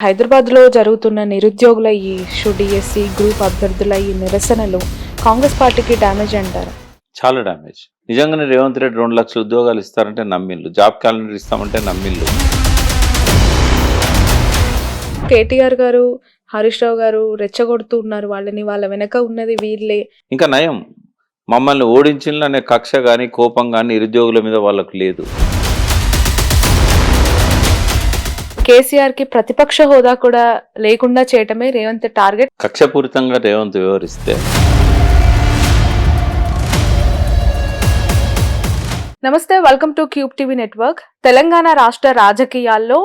హైదరాబాద్లో జరుగుతున్న నిరుద్యోగుల ఈ ఇష్యూ, డిఎస్సి గ్రూప్ అభ్యర్థుల ఈ నిరసనలు కాంగ్రెస్ పార్టీకి డ్యామేజ్ అంటారు. చాలా డ్యామేజ్. నిజంగానే రేవంత్ రెడ్డి 2 లక్షల ఉద్యోగాలు ఇస్తారంటే నమ్మిళ్ళు, జాబ్ క్యాలెండర్ ఇస్తామంటే నమ్మిళ్ళు. కేటీఆర్ గారు, హరీష్ రావు గారు రెచ్చగొడుతూ ఉన్నారు వాళ్ళని, వాళ్ళ వెనక ఉన్నది వీళ్ళే. ఇంకా నయం, మమ్మల్ని ఓడించిందనే కక్ష కానీ కోపం కానీ నిరుద్యోగుల మీద వాళ్ళకు లేదు. కేసీఆర్ కి ప్రతిపక్ష హోదా కూడా లేకుండా చేయటమే రేవంత్ టార్గెట్. కక్షపూరితంగా రేవంత్ వివరిస్తే. నమస్తే, welcome to cube TV network. Telangana రాష్ట్ర రాజకీయాల్లో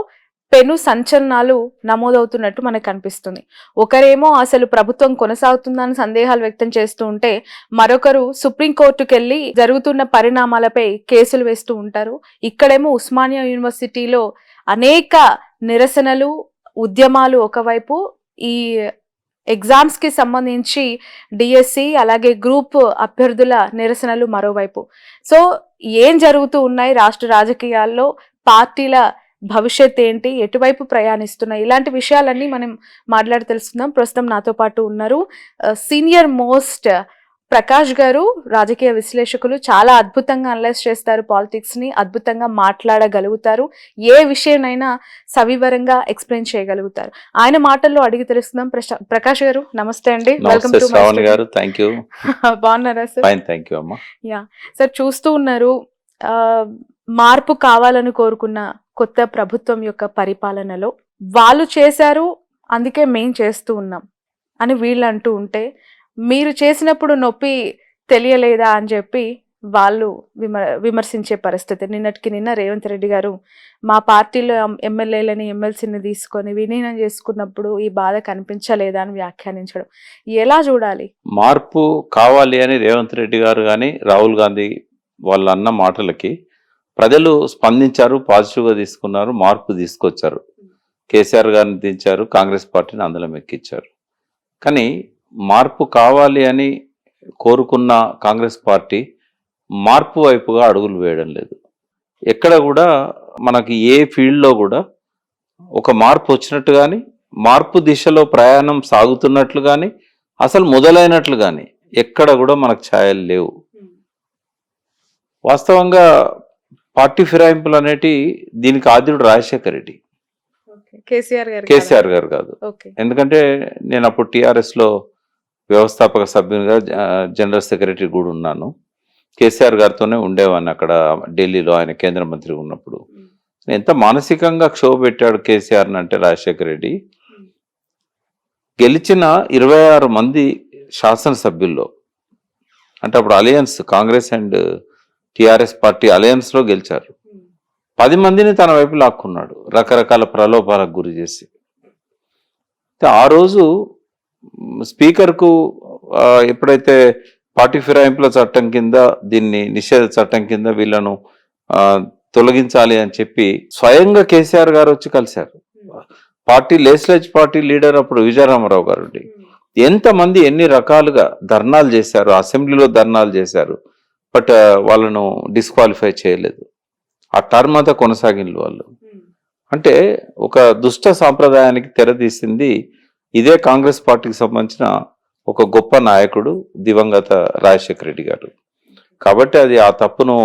పెను సంచలనాలు నమోదవుతున్నట్టు మనకు కనిపిస్తుంది. ఒకరేమో అసలు ప్రభుత్వం కొనసాగుతుందని సందేహాలు వ్యక్తం చేస్తూ ఉంటే, మరొకరు సుప్రీంకోర్టుకు వెళ్ళి జరుగుతున్న పరిణామాలపై కేసులు వేస్తూ ఉంటారు. ఇక్కడేమో ఉస్మానియా యూనివర్సిటీలో అనేక నిరసనలు, ఉద్యమాలు ఒకవైపు, ఈ ఎగ్జామ్స్ కి సంబంధించి డిఎస్సి అలాగే గ్రూప్ అభ్యర్థుల నిరసనలు మరోవైపు. సో ఏం జరుగుతూ ఉన్నాయి రాష్ట్ర రాజకీయాల్లో, పార్టీల భవిష్యత్ ఏంటి, ఎటువైపు ప్రయాణిస్తున్నాయి, ఇలాంటి విషయాలన్నీ మనం మాట్లాడి తెలుసుకుందాం. ప్రస్తుతం నాతో పాటు ఉన్నారు సీనియర్ మోస్ట్ ప్రకాష్ గారు, రాజకీయ విశ్లేషకులు. చాలా అద్భుతంగా అనలైజ్ చేస్తారు పాలిటిక్స్ ని, అద్భుతంగా మాట్లాడగలుగుతారు, ఏ విషయానైనా సవివరంగా ఎక్స్ప్లెయిన్ చేయగలుగుతారు. ఆయన మాటల్లో అడిగి తెలుసుకుందాం. ప్రకాష్ గారు నమస్తే అండి, వెల్కమ్ టు శ్రావణి గారు. థాంక్యూ. బాగున్నారా సార్? ఫైన్, థాంక్యూ అమ్మా. యా సార్, చూస్తూ ఉన్నారు మార్పు కావాలని కోరుకున్న కొత్త ప్రభుత్వం యొక్క పరిపాలనలో వాళ్ళు చేశారు, అందుకే మేం చేస్తూ ఉన్నాం అని వీళ్ళు అంటూ ఉంటే, మీరు చేసినప్పుడు నొప్పి తెలియలేదా అని చెప్పి వాళ్ళు విమర్శించే పరిస్థితి. నిన్నటికి నిన్న రేవంత్ రెడ్డి గారు మా పార్టీలో ఎమ్మెల్యేలని ఎమ్మెల్సీని తీసుకొని విలీనం చేసుకున్నప్పుడు ఈ బాధ కనిపించలేదా అని వ్యాఖ్యానించడం ఎలా చూడాలి? మార్పు కావాలి అని రేవంత్ రెడ్డి గారు కానీ రాహుల్ గాంధీ వాళ్ళు అన్న మాటలకి ప్రజలు స్పందించారు, పాజిటివ్గా తీసుకున్నారు, మార్పు తీసుకొచ్చారు. కేసీఆర్ గారిని దించారు, కాంగ్రెస్ పార్టీని అందులో ఎక్కించారు. కానీ మార్పు కావాలి అని కోరుకున్న కాంగ్రెస్ పార్టీ మార్పు వైపుగా అడుగులు వేయడం లేదు. ఎక్కడ కూడా మనకి ఏ ఫీల్డ్లో కూడా ఒక మార్పు వచ్చినట్టు కానీ, మార్పు దిశలో ప్రయాణం సాగుతున్నట్లు కానీ, అసలు మొదలైనట్లు కానీ ఎక్కడ కూడా మనకు ఛాయలు లేవు. వాస్తవంగా పార్టీ ఫిరాయింపులు అనేటి దీనికి ఆద్యుడు రాజశేఖర్ రెడ్డి, కేసీఆర్ గారు కాదు. ఎందుకంటే నేను అప్పుడు టీఆర్ఎస్లో వ్యవస్థాపక సభ్యునిగా జనరల్ సెక్రటరీ కూడా ఉన్నాను. కేసీఆర్ గారితోనే ఉండేవాడిని అక్కడ ఢిల్లీలో, ఆయన కేంద్ర మంత్రి ఉన్నప్పుడు. ఎంత మానసికంగా క్షోభ పెట్టాడు కేసీఆర్ని అంటే రాజశేఖర రెడ్డి. గెలిచిన 26 మంది శాసనసభ్యుల్లో, అంటే అప్పుడు alliance, Congress and TRS party అలయన్స్లో గెలిచారు. 10 మందిని తన వైపు లాక్కున్నాడు, రకరకాల ప్రలోభాలకు గురి చేసి. ఆ రోజు స్పీకర్కు ఎప్పుడైతే పార్టీ ఫిరాయింపుల చట్టం కింద, దీన్ని నిషేధ చట్టం కింద వీళ్ళను తొలగించాలి అని చెప్పి స్వయంగా కేసీఆర్ గారు వచ్చి కలిశారు. పార్టీ లెజిస్లేటివ్ పార్టీ లీడర్ అప్పుడు విజయరామారావు గారు. ఎంతమంది ఎన్ని రకాలుగా ధర్నాలు చేశారు, అసెంబ్లీలో ధర్నాలు చేశారు, బట్ వాళ్ళను డిస్క్వాలిఫై చేయలేదు. ఆ టర్మ్ అంతా కొనసాగింది వాళ్ళు. అంటే ఒక దుష్ట సాంప్రదాయానికి తెరదీసింది ఇదే కాంగ్రెస్ పార్టీకి సంబంధించిన ఒక గొప్ప నాయకుడు దివంగత రాజశేఖర రెడ్డి గారు. కాబట్టి అది ఆ తప్పును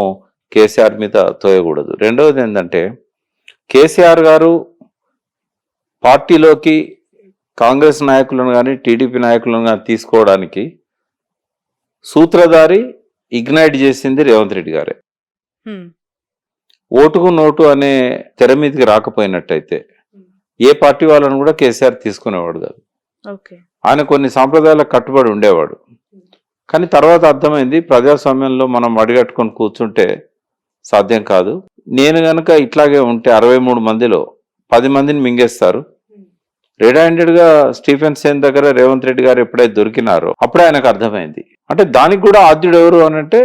కేసీఆర్ మీద తోయకూడదు. రెండవది ఏంటంటే, కేసీఆర్ గారు పార్టీలోకి కాంగ్రెస్ నాయకులను కానీ టీడీపీ నాయకులను కానీ తీసుకోవడానికి సూత్రధారి, ఇగ్నైట్ చేసింది రేవంత్ రెడ్డి గారే. ఓటుకు నోటు అనే తెర మీదకి రాకపోయినట్టయితే ఏ పార్టీ వాళ్ళను కూడా కేసీఆర్ తీసుకునేవాడు కాదు. ఆయన కొన్ని సాంప్రదాయాలకు కట్టుబడి ఉండేవాడు. కానీ తర్వాత అర్థమైంది, ప్రజాస్వామ్యంలో మనం అడిగట్టుకొని కూర్చుంటే సాధ్యం కాదు. నేను గనక ఇట్లాగే ఉంటే 63 మందిలో 10 మందిని మింగేస్తారు. రెడ్ హ్యాండెడ్గా స్టీఫెన్ సేన్ దగ్గర రేవంత్ రెడ్డి గారు ఎప్పుడైతే దొరికినారో అప్పుడే ఆయనకు అర్థమైంది. అంటే దానికి కూడా ఆద్యుడు ఎవరు అనంటే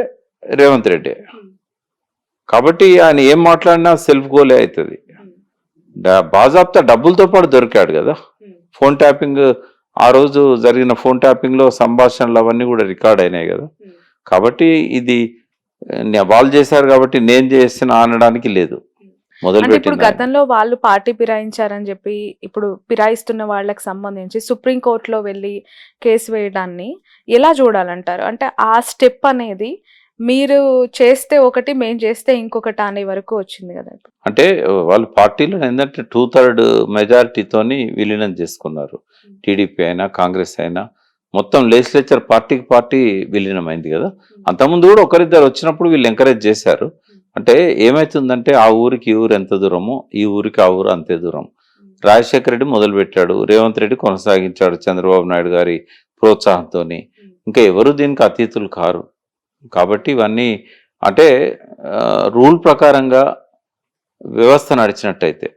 రేవంత్ రెడ్డి. కాబట్టి ఆయన ఏం మాట్లాడినా సెల్ఫ్ గోలే అవుతుంది. బాజాబ్తా డబ్బులతో పాటు దొరికాడు కదా. ఫోన్ ట్యాపింగ్, ఆ రోజు జరిగిన ఫోన్ ట్యాపింగ్ లో సంభాషణలు అవన్నీ కూడా రికార్డ్ అయినాయి కదా. కాబట్టి ఇది వాళ్ళు చేశారు కాబట్టి నేను చేసిన అనడానికి లేదు. మొదలు అంటే ఇప్పుడు పెట్టింది ఆయన. గతంలో వాళ్ళు పార్టీ ఫిరాయించారని చెప్పి ఇప్పుడు ఫిరాయిస్తున్న వాళ్ళకి సంబంధించి సుప్రీం కోర్టులో వెళ్ళి కేసు వేయడాన్ని ఎలా చూడాలంటారు? అంటే ఆ స్టెప్ అనేది మీరు చేస్తే ఒకటి, మేము చేస్తే ఇంకొకటి అనే వరకు వచ్చింది కదా ఇప్పుడు. అంటే వాళ్ళు పార్టీలో ఏంటంటే 2/3 మెజారిటీతోని విలీనం చేసుకున్నారు. టీడీపీ అయినా కాంగ్రెస్ అయినా మొత్తం లెజిస్లేచర్ పార్టీకి పార్టీ విలీనం అయింది కదా. అంతకుముందు కూడా ఒకరిద్దరు వచ్చినప్పుడు వీళ్ళు ఎంకరేజ్ చేశారు. అంటే ఏమైతుందంటే ఆ ఊరికి ఈ ఊరు ఎంత దూరమో ఈ ఊరికి ఆ ఊరు అంతే దూరం. రాజశేఖర రెడ్డి మొదలు పెట్టాడు, రేవంత్ రెడ్డి కొనసాగించాడు చంద్రబాబు నాయుడు గారి ప్రోత్సాహంతోని. ఇంకా ఎవరు దీనికి అతీతులు కారు. కాబట్టి ఇవన్నీ అంటే రూల్ ప్రకారంగా వ్యవస్థ నడిచినట్టయితే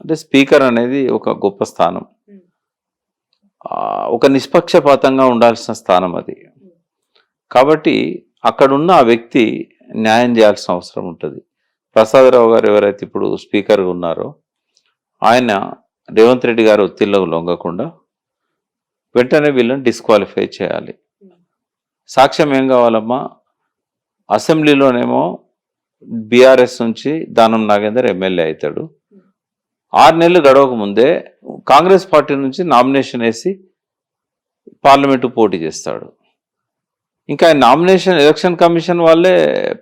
అంటే స్పీకర్ అనేది ఒక గొప్ప స్థానం, ఒక నిష్పక్షపాతంగా ఉండాల్సిన స్థానం అది. కాబట్టి అక్కడున్న ఆ వ్యక్తి న్యాయం చేయాల్సిన అవసరం ఉంటుంది. ప్రసాదరావు గారు ఎవరైతే ఇప్పుడు స్పీకర్గా ఉన్నారో ఆయన రేవంత్ రెడ్డి గారు ఒత్తిళ్లకు లొంగకుండా వెంటనే వీళ్ళని డిస్క్వాలిఫై చేయాలి. సాక్ష్యం ఏం కావాలమ్మా, అసెంబ్లీలోనేమో బీఆర్ఎస్ నుంచి దానం నాగేందర్ ఎమ్మెల్యే అవుతాడు. 6 నెలలు గడవక ముందే కాంగ్రెస్ పార్టీ నుంచి నామినేషన్ వేసి పార్లమెంటు పోటీ చేస్తాడు. ఇంకా ఆయన నామినేషన్ ఎలక్షన్ కమిషన్ వాళ్ళే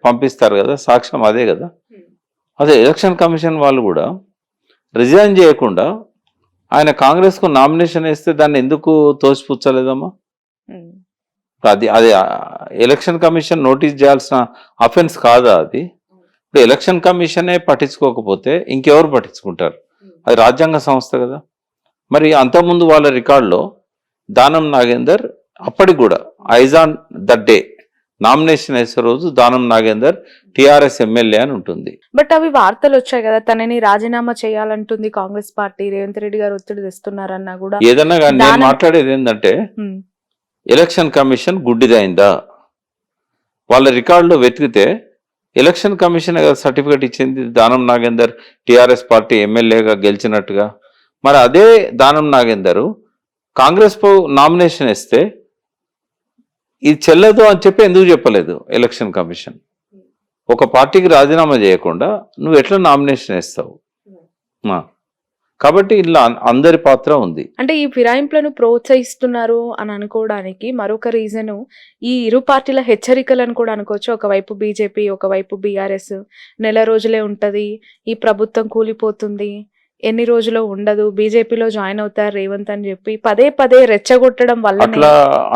పంపిస్తారు కదా, సాక్ష్యం అదే కదా. అదే ఎలక్షన్ కమిషన్ వాళ్ళు కూడా రిజైన్ చేయకుండా ఆయన కాంగ్రెస్కు నామినేషన్ వేస్తే దాన్ని ఎందుకు తోసిపుచ్చలేదమ్మా? అది అది ఎలక్షన్ కమిషన్ నోటీస్ చేయాల్సిన అఫెన్స్ కాదా అది? ఇప్పుడు ఎలక్షన్ కమిషనే పట్టించుకోకపోతే ఇంకెవరు పట్టించుకుంటారు? అది రాజ్యాంగ సంస్థ కదా. మరి అంతకుముందు వాళ్ళ రికార్డులో దానం నాగేందర్ అప్పటికి కూడా ఐజాన్ ద డే నామినేషన్ వేసే రోజు దానం నాగేందర్ టిఆర్ఎస్ ఎమ్మెల్యే అని ఉంటుంది. బట్ అవి వార్తలు వచ్చాయి కదా, తనని రాజీనామా చేయాలంటుంది కాంగ్రెస్ పార్టీ, రేవంత్ రెడ్డి గారు ఒత్తిడి తెస్తున్నారన్నా కూడా. ఏదన్నా కానీ నేను మాట్లాడేది ఏంటంటే ఎలక్షన్ కమిషన్ గుడ్డిదైందా? వాళ్ళ రికార్డులో వెతికితే ఎలక్షన్ కమిషన్ సర్టిఫికేట్ ఇచ్చింది దానం నాగేందర్ టిఆర్ఎస్ పార్టీ ఎమ్మెల్యేగా గెలిచినట్టుగా. మరి అదే దానం నాగేందర్ కాంగ్రెస్ నామినేషన్ ఇస్తే ఇది చెల్లదు అని చెప్పి ఎందుకు చెప్పలేదు ఎలక్షన్ కమిషన్? ఒక పార్టీకి రాజీనామా చేయకుండా నువ్వు ఎట్లా నామినేషన్ ఇస్తావు? కాబట్టి ఇలా అందరి పాత్ర ఉంది. అంటే ఈ ఫిరాయింపులను ప్రోత్సహిస్తున్నారు అని అనుకోవడానికి మరొక రీజన్ ఈ ఇరు పార్టీల హెచ్చరికలను కూడా అనుకోవచ్చు. ఒకవైపు బీజేపీ, ఒకవైపు బీఆర్ఎస్ నెల రోజులే ఉంటది, ఈ ప్రభుత్వం కూలిపోతుంది, ఎన్ని రోజులు ఉండదు, బీజేపీలో జాయిన్ అవుతారు రేవంత్ అని చెప్పి పదే పదే రెచ్చగొట్టడం వల్ల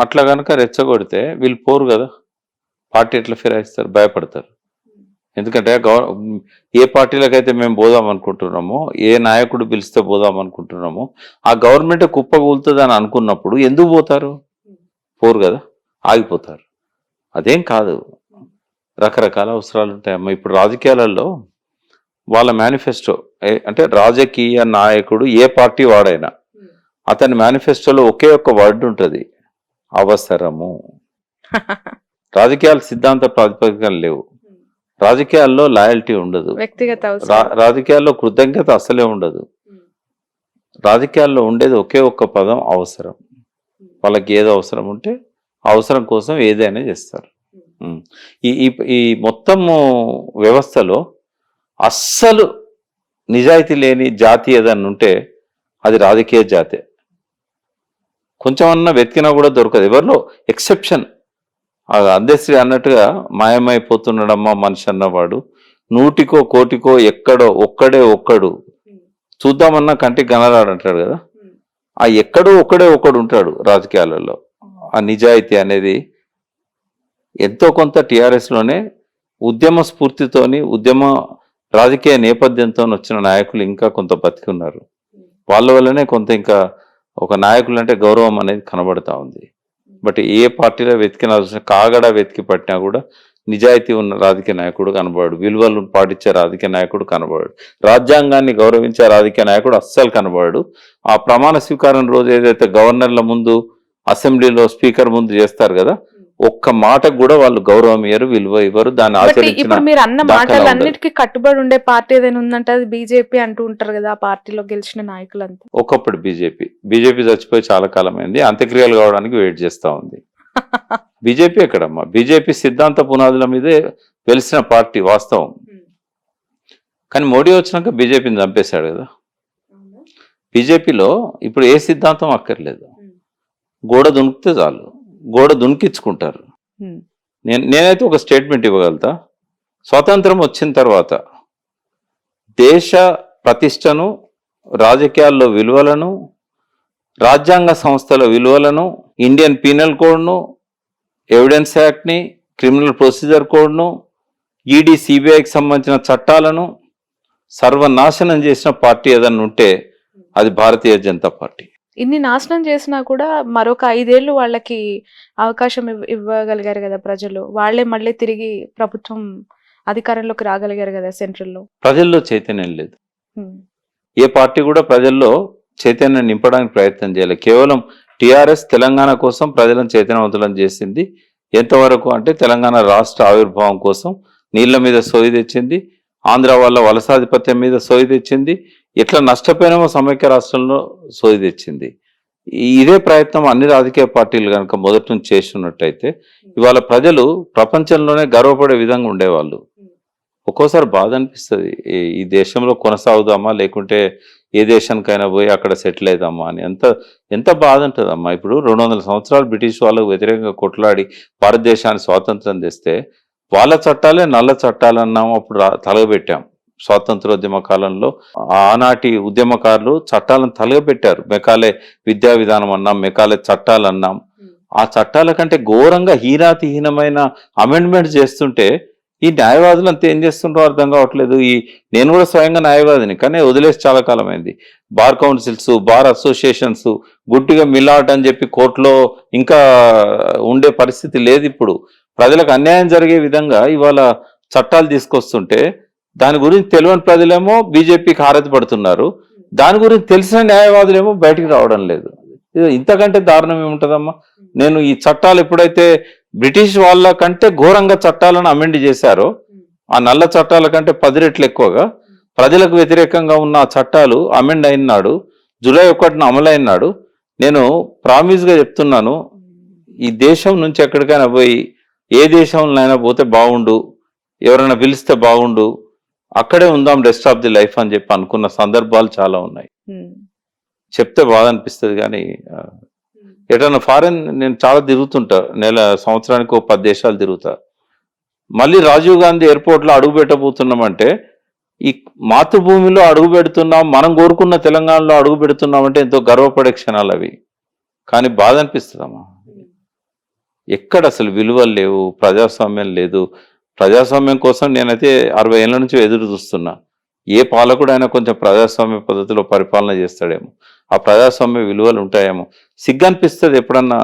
అట్లా కనుక రెచ్చగొడితే వీళ్ళు పోరు కదా, పార్టీ ఎట్లా ఫిరాయిస్తారు? భయపడతారు. ఎందుకంటే ఏ పార్టీలకైతే మేము పోదాం అనుకుంటున్నామో, ఏ నాయకుడు పిలిస్తే పోదాం అనుకుంటున్నామో ఆ గవర్నమెంట్ కుప్పకూలుతుంది అని అనుకున్నప్పుడు ఎందుకు పోతారు? పోరు కదా, ఆగిపోతారు. అదేం కాదు, రకరకాల అవసరాలు ఉంటాయమ్మా. ఇప్పుడు రాజకీయాలలో వాళ్ళ మేనిఫెస్టో అంటే రాజకీయ నాయకుడు ఏ పార్టీ వాడైనా అతని మేనిఫెస్టోలో ఒకే ఒక్క వర్డ్ ఉంటుంది, అవసరము. రాజకీయాల సిద్ధాంత ప్రాతిపదికలు లేవు, రాజకీయాల్లో లాయల్టీ ఉండదు, వ్యక్తిగత రాజకీయాల్లో కృతజ్ఞత అసలే ఉండదు. రాజకీయాల్లో ఉండేది ఒకే ఒక్క పదం, అవసరం. వాళ్ళకి ఏదో అవసరం ఉంటే అవసరం కోసం ఏదైనా చేస్తారు. ఈ మొత్తము వ్యవస్థలో అస్సలు నిజాయితీ లేని జాతి ఏదన్నా ఉంటే అది రాజకీయ జాతే. కొంచెం అన్నా వెతికినా కూడా దొరకదు. ఎవరిలో ఎక్సెప్షన్ అందశ్రీ అన్నట్టుగా మాయమైపోతున్నాడమ్మా మనిషి అన్నవాడు, 100కో 1,00,00,000కో ఎక్కడో ఒక్కడు చూద్దామన్నా కంటికి కనరాడు అంటాడు కదా. ఆ ఎక్కడో ఒక్కడు ఉంటాడు రాజకీయాలలో. ఆ నిజాయితీ అనేది ఎంతో కొంత టీఆర్ఎస్లోనే ఉద్యమ స్ఫూర్తితోని ఉద్యమ రాజకీయ నేపథ్యంతో వచ్చిన నాయకులు ఇంకా కొంత బతికి ఉన్నారు. వాళ్ళ వల్లనే కొంత ఇంకా ఒక నాయకులు అంటే గౌరవం అనేది కనబడతా ఉంది. బట్ ఏ పార్టీలో వెతికినా కాగడ వెతికి పట్టినా కూడా నిజాయితీ ఉన్న రాజకీయ నాయకుడు కనబడు, విలువలు పాటించే రాజకీయ నాయకుడు కనబడు, రాజ్యాంగాన్ని గౌరవించే రాజకీయ నాయకుడు అస్సలు కనబడు. ఆ ప్రమాణ స్వీకారం రోజు ఏదైతే గవర్నర్ల ముందు, అసెంబ్లీలో స్పీకర్ ముందు చేస్తారు కదా, ఒక్క మాటకు కూడా వాళ్ళు గౌరవం ఇవ్వరు, విలువ ఇవ్వరు. దాన్ని ఇప్పుడు మీరు అన్న మాటలన్నిటికీ కట్టుబడి ఉండే పార్టీ ఏదైనా ఉందంటే అది బీజేపీ అంటూ ఉంటారు కదా, ఆ పార్టీలో గెలిచిన నాయకులంతా. ఒకప్పుడు బీజేపీ చచ్చిపోయి చాలా కాలం అయింది, అంత్యక్రియలు కావడానికి వెయిట్ చేస్తా ఉంది. బీజేపీ ఎక్కడమ్మా? బీజేపీ సిద్ధాంత పునాదుల మీదే వెలిసిన పార్టీ వాస్తవం. కానీ మోడీ వచ్చినాక బీజేపీని చంపేశాడు కదా. బీజేపీలో ఇప్పుడు ఏ సిద్ధాంతం అక్కర్లేదు, గోడ దునికితే చాలు, గోడ దునికించుకుంటారు. నేనైతే ఒక స్టేట్మెంట్ ఇవ్వగలుగుతా. స్వాతంత్రం వచ్చిన తర్వాత దేశ ప్రతిష్టను, రాజకీయాల్లో విలువలను, రాజ్యాంగ సంస్థల విలువలను, ఇండియన్ పీనల్ కోడ్ను, ఎవిడెన్స్ యాక్ట్ని, క్రిమినల్ ప్రొసీజర్ కోడ్ను, ఈడీ సిబిఐకి సంబంధించిన చట్టాలను సర్వనాశనం చేసిన పార్టీ ఏదన్నా ఉంటే అది భారతీయ జనతా పార్టీ. ఇన్ని నాశనం చేసినా కూడా మరొక 5 ఏళ్ళు వాళ్ళకి అవకాశం ఇవ్వగలిగారు కదా ప్రజలు. వాళ్ళే మళ్ళీ తిరిగి ప్రభుత్వం అధికారంలోకి రాగలిగారు కదా సెంట్రల్లో. ప్రజల్లో చైతన్యం లేదు. ఏ పార్టీ కూడా ప్రజల్లో చైతన్యం నింపడానికి ప్రయత్నం చేయాలి. కేవలం టిఆర్ఎస్ తెలంగాణ కోసం ప్రజలను చైతన్యవంతులను చేసింది. ఎంతవరకు అంటే తెలంగాణ రాష్ట్ర ఆవిర్భావం కోసం నీళ్ల మీద సోయి తెచ్చింది, ఆంధ్ర వాళ్ళ వలసాధిపత్యం మీద సోయి తెచ్చింది, ఎట్లా నష్టపోయినామో సమైక్య రాష్ట్రంలో సోయి తెచ్చింది. ఇదే ప్రయత్నం అన్ని రాజకీయ పార్టీలు కనుక మొదటి నుంచి చేస్తున్నట్టయితే ఇవాళ ప్రజలు ప్రపంచంలోనే గర్వపడే విధంగా ఉండేవాళ్ళు. ఒక్కోసారి బాధ అనిపిస్తుంది, ఈ దేశంలో కొనసాగుదామా లేకుంటే ఏ దేశానికైనా పోయి అక్కడ సెటిల్ అవుదామా అని. ఎంత బాధ ఉంటుందమ్మా. ఇప్పుడు 200 సంవత్సరాలు బ్రిటిష్ వాళ్ళకు వ్యతిరేకంగా కొట్లాడి భారతదేశానికి స్వాతంత్రం తెస్తే వాళ్ళ చట్టాలే నల్ల చట్టాలు అన్నాము. అప్పుడు తలగబెట్టాం. స్వాతంత్రోద్యమ కాలంలో ఆనాటి ఉద్యమకారులు చట్టాలను తలగబెట్టారు. మెకాలే విద్యా విధానం అన్నాం, మెకాలే చట్టాలు అన్నాం. ఆ చట్టాల కంటే ఘోరంగా హీనాతిహీనమైన అమెండ్మెంట్స్ చేస్తుంటే ఈ న్యాయవాదులు అంతా ఏం చేస్తుంటారో అర్థం కావట్లేదు. నేను కూడా స్వయంగా న్యాయవాదిని, కానీ వదిలేసి చాలా కాలం అయింది. బార్ కౌన్సిల్స్, బార్ అసోసియేషన్స్ గుడ్డిగా మిలాట్ అని చెప్పి కోర్టులో ఇంకా ఉండే పరిస్థితి లేదు. ఇప్పుడు ప్రజలకు అన్యాయం జరిగే విధంగా ఇవాళ చట్టాలు తీసుకొస్తుంటే దాని గురించి తెలియని ప్రజలేమో బీజేపీకి హారతి పడుతున్నారు, దాని గురించి తెలిసిన న్యాయవాదులేమో బయటికి రావడం లేదు. ఇంతకంటే దారుణం ఏముంటుందమ్మా. నేను ఈ చట్టాలు ఎప్పుడైతే బ్రిటిష్ వాళ్ళ కంటే ఘోరంగా చట్టాలను అమెండ్ చేశారో, ఆ నల్ల చట్టాల కంటే 10 రెట్లు ఎక్కువగా ప్రజలకు వ్యతిరేకంగా ఉన్న చట్టాలు అమెండ్ అయినాడు, జూలై 1న అమలైనాడు. నేను ప్రామిస్గా చెప్తున్నాను, ఈ దేశం నుంచి ఎక్కడికైనా పోయి ఏ దేశంలోనైనా పోతే బాగుండు, ఎవరైనా పిలిస్తే బాగుండు, అక్కడే ఉందాం రెస్ట్ ఆఫ్ ది లైఫ్ అని చెప్పి అనుకున్న సందర్భాలు చాలా ఉన్నాయి. చెప్తే బాధ అనిపిస్తుంది. కానీ ఎటన్నా ఫారెన్ నేను చాలా తిరుగుతుంటా, సంవత్సరానికి 10 దేశాలు తిరుగుతా. మళ్ళీ రాజీవ్ గాంధీ ఎయిర్పోర్ట్లో అడుగు పెట్టబోతున్నామంటే ఈ మాతృభూమిలో అడుగు పెడుతున్నాం, మనం కోరుకున్న తెలంగాణలో అడుగు పెడుతున్నామంటే ఎంతో గర్వపడే క్షణాలు అవి. కానీ బాధ అనిపిస్తుందమ్మా. ఎక్కడ అసలు విలువలు లేవు, ప్రజాస్వామ్యం లేదు. ప్రజాస్వామ్యం కోసం నేనైతే 60 ఏళ్ళ నుంచి ఎదురు చూస్తున్నా. ఏ పాలకుడు అయినా కొంచెం ప్రజాస్వామ్య పద్ధతిలో పరిపాలన చేస్తాడేమో, ఆ ప్రజాస్వామ్య విలువలు ఉంటాయేమో. సిగ్గు అనిపిస్తుంది ఎప్పుడన్నా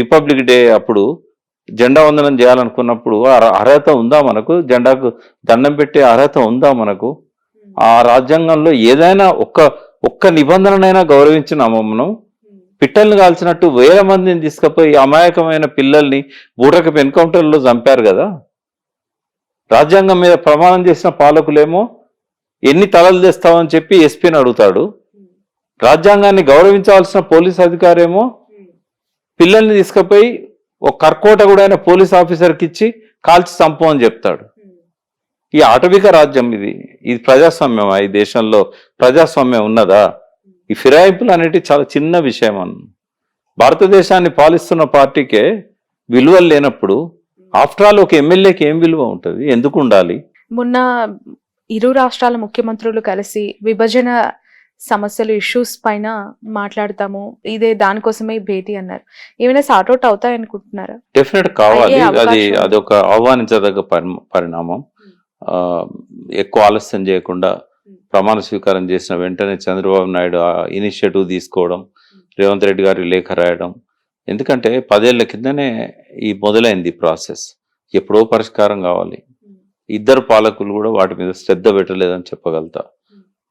రిపబ్లిక్ డే అప్పుడు జెండా వందనం చేయాలనుకున్నప్పుడు అర్హత ఉందా మనకు? జెండాకు దండం పెట్టే అర్హత ఉందా మనకు? ఆ రాజ్యాంగంలో ఏదైనా ఒక్క నిబంధననైనా గౌరవించిన మనం పిట్టల్ని కాల్చినట్టు 1000 మందిని తీసుకుపోయి అమాయకమైన పిల్లల్ని బూటకపు ఎన్కౌంటర్లో చంపారు కదా. రాజ్యాంగం మీద ప్రమాణం చేసిన పాలకులేమో ఎన్ని తలలు తెస్తావని చెప్పి ఎస్పీని అడుగుతాడు. రాజ్యాంగాన్ని గౌరవించాల్సిన పోలీస్ అధికారేమో పిల్లల్ని తీసుకుపోయి ఒక కర్కోటకుడైన పోలీస్ ఆఫీసర్కి ఇచ్చి కాల్చి చంపు అని చెప్తాడు. ఈ ఆటవిక రాజ్యం ఇది ప్రజాస్వామ్యమా? ఈ దేశంలో ప్రజాస్వామ్యం ఉన్నదా? ఈ ఫిరాయింపులు అనేటి చాలా చిన్న విషయం భారతదేశాన్ని పాలిస్తున్న పార్టీకే విలువలు లేనప్పుడు ఆఫ్టర్ ఆల్ ఒక ఎమ్మెల్యేకి ఏం విలువ ఉంటుంది? ఎందుకు ఉండాలి? మొన్న ఇరు రాష్ట్రాల ముఖ్యమంత్రులు కలిసి విభజన సమస్యలు ఇష్యూస్ పైన మాట్లాడతాము, ఇదే దానికోసమే భేటీ అన్నారు. ఏమైనా సార్ట్అవుట్ అవుతాయి అనుకుంటున్నారా? డెఫినెట్ కావాలి. అదొక ఆహ్వానించదగ్గ పరిణామం. ఎక్కువ ఆలస్యం చేయకుండా ప్రమాణ స్వీకారం చేసిన వెంటనే చంద్రబాబు నాయుడు ఇనిషియేటివ్ తీసుకోవడం, రేవంత్ రెడ్డి గారి లేఖ రాయడం. ఎందుకంటే 10 ఏళ్ల కిందనే మొదలైంది ప్రాసెస్. ఎప్పుడో పరిష్కారం కావాలి. ఇద్దరు పాలకులు కూడా వాటి మీద శ్రద్ధ పెట్టలేదని చెప్పగలుగుతా.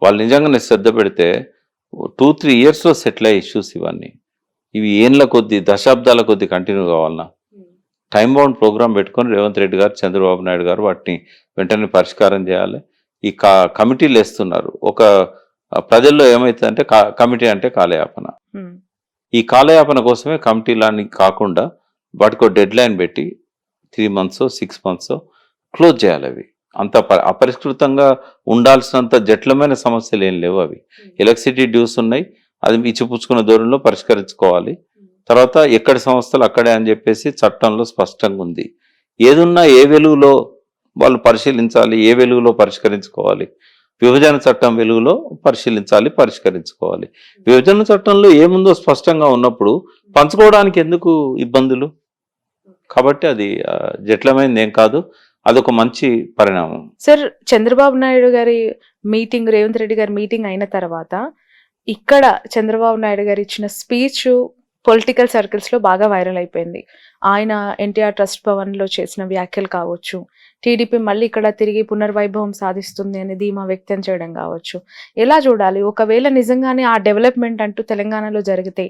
వాళ్ళు నిజంగానే శ్రద్ధ పెడితే 2-3 ఇయర్స్లో సెటిల్ అయ్యే ఇష్యూస్ ఇవి ఏళ్ళ కొద్దీ, దశాబ్దాల కొద్దీ కంటిన్యూ కావాలన్నా టైం బౌండ్ ప్రోగ్రామ్ పెట్టుకొని రేవంత్ రెడ్డి గారు, చంద్రబాబు నాయుడు గారు వాటిని వెంటనే పరిష్కారం చేయాలి. ఈ కమిటీలు వేస్తున్నారు. ఒక ప్రజల్లో ఏమైతుందంటే కమిటీ అంటే కాలయాపన. ఈ కాలయాపన కోసమే కమిటీలని కాకుండా వాటికి డెడ్ లైన్ పెట్టి 3 months 6 months క్లోజ్ చేయాలి. అంత అపరిష్కృతంగా ఉండాల్సినంత జటిలమైన సమస్యలు ఏం లేవు. అవి ఎలక్ట్రిసిటీ డ్యూస్ ఉన్నాయి, అది ఇచ్చిపుచ్చుకున్న దూరంలో పరిష్కరించుకోవాలి. తర్వాత ఎక్కడి సంస్థలు అక్కడే అని చెప్పేసి చట్టంలో స్పష్టంగా ఉంది. ఏదున్నా ఏ వెలుగులో వాళ్ళు పరిశీలించాలి, ఏ వెలుగులో పరిష్కరించుకోవాలి, విభజన చట్టం వెలుగులో పరిశీలించాలి, పరిష్కరించుకోవాలి. విభజన చట్టంలో ఏముందో స్పష్టంగా ఉన్నప్పుడు పంచుకోవడానికి ఎందుకు ఇబ్బందులు? కాబట్టి అది జటిలమైనది ఏం కాదు, అదొక మంచి పరిణామం. సార్, చంద్రబాబు నాయుడు గారి మీటింగ్, రేవంత్ రెడ్డి గారి మీటింగ్ అయిన తర్వాత ఇక్కడ చంద్రబాబు నాయుడు గారు ఇచ్చిన స్పీచ్ పొలిటికల్ సర్కిల్స్ లో బాగా వైరల్ అయిపోయింది. ఆయన ఎన్టీఆర్ ట్రస్ట్ భవన్ లో చేసిన వ్యాఖ్యలు కావచ్చు, టీడీపీ మళ్ళీ ఇక్కడ తిరిగి పునర్వైభవం సాధిస్తుంది అని ధీమా వ్యక్తం చేయడం కావచ్చు. ఎలా చూడాలి? ఒకవేళ నిజంగానే ఆ డెవలప్మెంట్ అంటూ తెలంగాణలో జరిగితే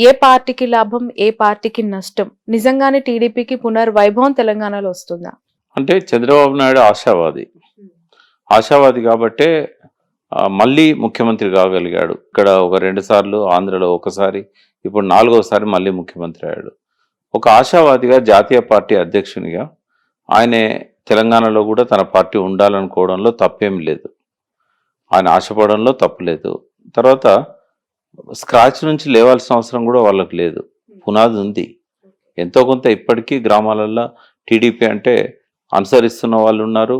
ఏ పార్టీకి లాభం, ఏ పార్టీకి నష్టం? నిజంగానే టీడీపీకి పునర్వైభవం తెలంగాణలో వస్తుందా? అంటే చంద్రబాబు నాయుడు ఆశావాది కాబట్టే మళ్ళీ ముఖ్యమంత్రి కాగలిగాడు. ఇక్కడ ఒక 2 సార్లు, ఆంధ్రలో ఒకసారి, ఇప్పుడు 4వసారి మళ్ళీ ముఖ్యమంత్రి అయ్యాడు. ఒక ఆశావాదిగా, జాతీయ పార్టీ అధ్యక్షునిగా ఆయనే తెలంగాణలో కూడా తన పార్టీ ఉండాలనుకోవడంలో తప్పేం లేదు, ఆయన ఆశపడంలో తప్పు లేదు. తర్వాత స్క్రాచ్ నుంచి లేవాల్సిన అవసరం కూడా వాళ్ళకి లేదు, పునాది ఉంది. ఎంతో కొంత ఇప్పటికీ గ్రామాలలో టీడీపీ అంటే అనుసరిస్తున్న వాళ్ళు ఉన్నారు.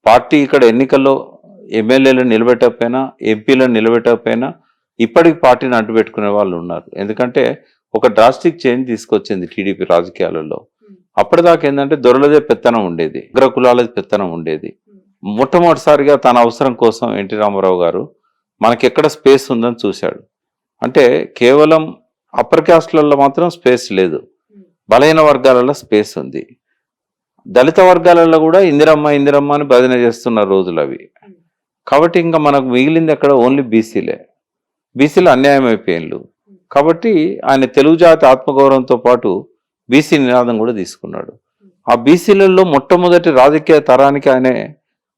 పార్టీ ఇక్కడ ఎన్నికల్లో ఎమ్మెల్యేలను నిలబెట్టకపోయినా, ఎంపీలను నిలబెట్టకపోయినా ఇప్పటికి పార్టీని అడ్డుపెట్టుకునే వాళ్ళు ఉన్నారు. ఎందుకంటే ఒక డ్రాస్టిక్ చేంజ్ తీసుకొచ్చింది టీడీపీ రాజకీయాలలో. అప్పటిదాకా ఏంటంటే దొరలదే పెత్తనం ఉండేది, అగ్రకులాలది పెత్తనం ఉండేది. మొట్టమొదటిసారిగా తన అవసరం కోసం ఎన్టీ రామారావు గారు మనకి ఎక్కడ స్పేస్ ఉందని చూశాడు. అంటే కేవలం అప్పర్ క్యాస్ట్లలో మాత్రం స్పేస్ లేదు, బలహీన వర్గాలలో స్పేస్ ఉంది. దళిత వర్గాలలో కూడా ఇందిరమ్మ అని భజన చేస్తున్న రోజులు అవి. కాబట్టి ఇంకా మనకు మిగిలింది ఎక్కడ? ఓన్లీ బీసీలు అన్యాయం అయిపోయిన్లు. కాబట్టి ఆయన తెలుగు జాతి ఆత్మగౌరవంతో పాటు బీసీ నినాదం కూడా తీసుకున్నాడు. ఆ బీసీలలో మొట్టమొదటి రాజకీయ తరానికి ఆయనే,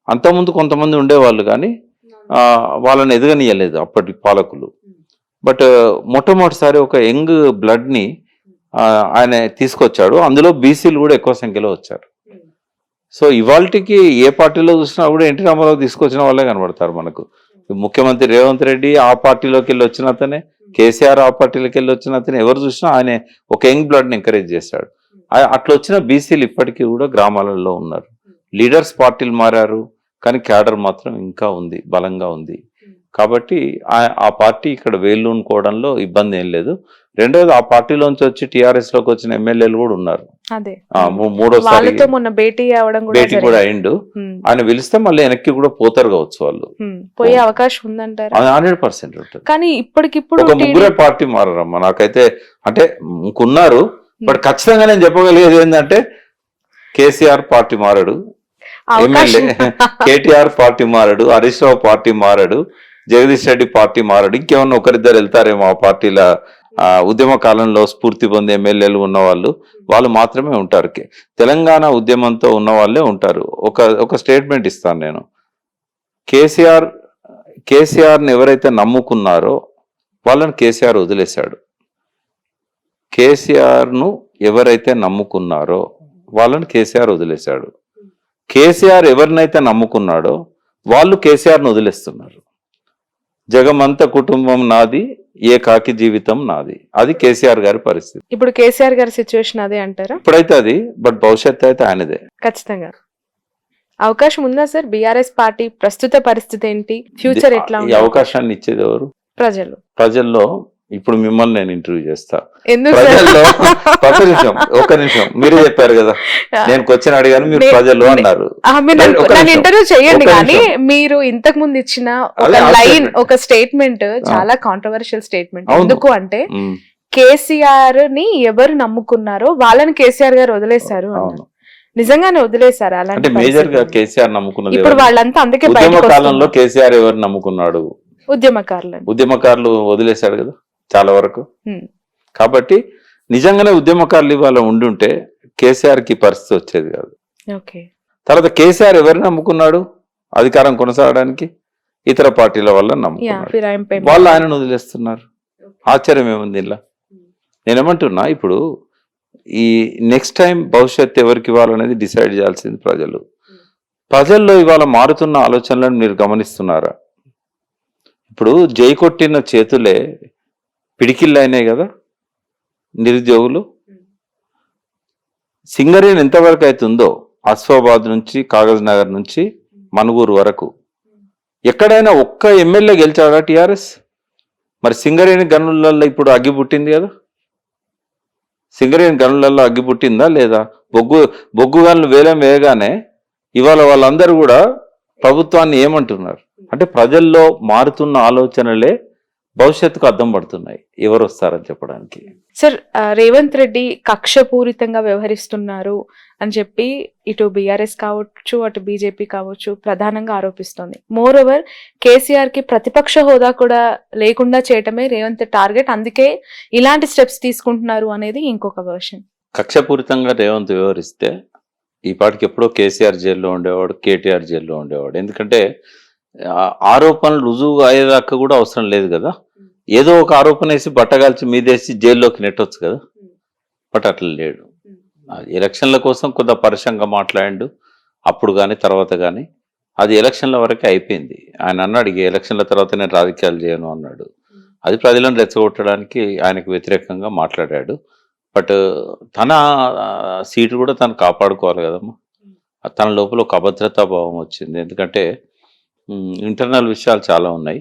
అంతకుముందు కొంతమంది ఉండేవాళ్ళు కానీ వాళ్ళని ఎదగనీయలేదు అప్పటి పాలకులు. బట్ మొట్టమొదటిసారి ఒక యంగ్ బ్లడ్ని ఆయన తీసుకొచ్చాడు. అందులో బీసీలు కూడా ఎక్కువ సంఖ్యలో వచ్చారు. సో ఇవాళకి ఏ పార్టీలో చూసినా కూడా ఎన్టీ రామారావు తీసుకొచ్చిన వాళ్ళే కనబడతారు మనకు. ముఖ్యమంత్రి రేవంత్ రెడ్డి ఆ పార్టీలోకి వెళ్ళి వచ్చిన అతనే, కేసీఆర్ ఆ పార్టీలోకి వెళ్ళి వచ్చిన అతనే. ఎవరు చూసినా ఆయన ఒక యంగ్ బ్లడ్ని ఎంకరేజ్ చేశాడు. అట్లా వచ్చిన బీసీలు ఇప్పటికీ కూడా గ్రామాలలో ఉన్నారు. లీడర్స్ పార్టీలు మారారు కానీ క్యాడర్ మాత్రం ఇంకా ఉంది, బలంగా ఉంది. కాబట్టి ఆ పార్టీ ఇక్కడ వేళ్ళూనుకోవడంలో ఇబ్బంది ఏం లేదు. రెండోది, ఆ పార్టీలోంచి వచ్చి టీఆర్ఎస్ లోకి వచ్చిన ఎమ్మెల్యేలు కూడా ఉన్నారు. మూడోసారి భేటీ కూడా అయిండు. ఆయన పిలిస్తే మళ్ళీ వెనక్కి కూడా పోతారు కావచ్చు వాళ్ళు, పోయే అవకాశం ఉందంటారు. 100% ఉంటుంది. కానీ ఇప్పటికిప్పుడు ఒక ముగ్గురే పార్టీ మారమ్మా నాకైతే. అంటే ఇంకున్నారు, బట్ ఖచ్చితంగా నేను చెప్పగలిగేది ఏంటంటే కేసీఆర్ పార్టీ మారడు, ఎమ్మెల్యే కేటీఆర్ పార్టీ మారడు, హరీష్ రావు పార్టీ మారడు, జగదీష్ రెడ్డి పార్టీ మారడు. ఇంకేమన్నా ఒకరిద్దరు వెళ్తారేమో ఆ పార్టీల ఉద్యమ కాలంలో స్ఫూర్తి పొందే ఎమ్మెల్యేలు ఉన్న వాళ్ళు మాత్రమే ఉంటారు. తెలంగాణ ఉద్యమంతో ఉన్న వాళ్ళే ఉంటారు. ఒక స్టేట్మెంట్ ఇస్తాను నేను. కేసీఆర్ని ఎవరైతే నమ్ముకున్నారో వాళ్ళని కేసీఆర్ వదిలేశాడు. కేసీఆర్ను ఎవరైతే నమ్ముకున్నారో వాళ్ళని కేసీఆర్ వదిలేశాడు. కేసీఆర్ ఎవరినైతే నమ్ముకున్నాడో వాళ్ళు కేసీఆర్ను వదిలేస్తున్నారు. జగమంత కుటుంబం నాది, ఏ కాకి జీవితం నాది. అది కేసీఆర్ గారి పరిస్థితి. ఇప్పుడు కేసీఆర్ గారి సిచ్యువేషన్ అదే అంటారా? ఇప్పుడైతే అది, బట్ భవిష్యత్తు అయితే ఆయనదే. ఖచ్చితంగా అవకాశం ఉందా సార్? బీఆర్ఎస్ పార్టీ ప్రస్తుత పరిస్థితి ఏంటి, ఫ్యూచర్ ఎట్లా? ఈ అవకాశాన్ని ఇచ్చేది ఎవరు? ప్రజల్లో. ఇప్పుడు మిమ్మల్ని నేను ఇంటర్వ్యూ చేస్తా. ప్రజల్లో ఒక నిమిషం మీరే చెప్పారు కదా, నేను క్వశ్చన్ అడిగాను, మీరు ప్రజలు అన్నారు. ఇంటర్వ్యూ చేయండి. కానీ మీరు ఇంతకు ముందు ఇచ్చిన ఒక లైన్, ఒక స్టేట్మెంట్ చాలా కాంట్రవర్షియల్ స్టేట్మెంట్. ఎందుకు అంటే కేసీఆర్ ని ఎవరు నమ్ముకున్నారో వాళ్ళని కేసీఆర్ గారు వదిలేశారు. నిజంగానే వదిలేశారు? అలాంటి మేజర్ గా కేసీఆర్ నమ్ముకున్నది ఇప్పుడు వాళ్ళంతా. అందుకే ఉద్యమ కాలంలో కేసీఆర్ ఎవరు నమ్ముకున్నాడు? ఉద్యమకారులు వదిలేశాడు కదా చాలా వరకు. కాబట్టి నిజంగానే ఉద్యమకారులు ఇవాళ ఉండుంటే కేసీఆర్ కి పరిస్థితి వచ్చేది కాదు. తర్వాత కేసీఆర్ ఎవరిని నమ్ముకున్నాడు అధికారం కొనసాగడానికి? ఇతర పార్టీల వల్ల నమ్ముకున్నాడు. వాళ్ళు ఆయనను వదిలేస్తున్నారు. ఆశ్చర్యం ఏముంది ఇలా? నేనేమంటున్నా, ఇప్పుడు ఈ నెక్స్ట్ టైం భవిష్యత్తు ఎవరికి ఇవ్వాలనేది డిసైడ్ చేయాల్సింది ప్రజలు. ప్రజల్లో ఇవాళ మారుతున్న ఆలోచనలను మీరు గమనిస్తున్నారా? ఇప్పుడు జై కొట్టిన చేతులే పిడికిళ్ళు అయినాయి కదా నిరుద్యోగులు. సింగరేణి ఎంతవరకు అవుతుందో అస్ఫాబాద్ నుంచి కాగజ్ నగర్ నుంచి మనుగూరు వరకు ఎక్కడైనా ఒక్క ఎమ్మెల్యే గెలిచాడా టిఆర్ఎస్? మరి సింగరేణి గనులలో ఇప్పుడు అగ్గి పుట్టింది కదా, సింగరేణి గనులలో అగ్గి పుట్టిందా లేదా? బొగ్గు గనులు వేలం వేయగానే ఇవాళ వాళ్ళందరూ కూడా ప్రభుత్వాన్ని ఏమంటున్నారు అంటే ప్రజల్లో మారుతున్న ఆలోచనలే భవిష్యత్తుకు అద్దం పడుతున్నాయి ఎవరు వస్తారని చెప్పడానికి. సార్, రేవంత్ రెడ్డి కక్షపూరితంగా వ్యవహరిస్తున్నారు అని చెప్పి ఇటు బీఆర్ఎస్ కావచ్చు అటు బీజేపీ కావచ్చు ప్రధానంగా ఆరోపిస్తోంది. మోర్ ఓవర్ కేసీఆర్ కి ప్రతిపక్ష హోదా కూడా లేకుండా చేయటమే రేవంత్ టార్గెట్, అందుకే ఇలాంటి స్టెప్స్ తీసుకుంటున్నారు అనేది ఇంకొక వర్షన్. కక్షపూరితంగా రేవంత్ వ్యవహరిస్తే ఈ పాటికి ఎప్పుడో కేసీఆర్ జైల్లో ఉండేవాడు, కేటీఆర్ జైల్లో ఉండేవాడు. ఎందుకంటే ఆరోపణలు రుజువు అయ్యేదాకా కూడా అవసరం లేదు కదా, ఏదో ఒక ఆరోపణ వేసి బట్టగాల్చి మీదేసి జైల్లోకి నెట్టొచ్చు కదా. బట్ అట్లా లేడు. ఎలక్షన్ల కోసం కొంత పరుషంగా మాట్లాడిండు అప్పుడు కానీ తర్వాత కానీ, అది ఎలక్షన్ల వరకే అయిపోయింది. ఆయన అన్నాడు ఈ ఎలక్షన్ల తర్వాత నేను రాజకీయాలు చేయను అన్నాడు. అది ప్రజలను రెచ్చగొట్టడానికి ఆయనకు వ్యతిరేకంగా మాట్లాడాడు. బట్ తన సీటు కూడా తను కాపాడుకోవాలి కదమ్మా. తన లోపల ఒక అభద్రతా భావం వచ్చింది. ఎందుకంటే ఇంటర్నల్ విషయాలు చాలా ఉన్నాయి.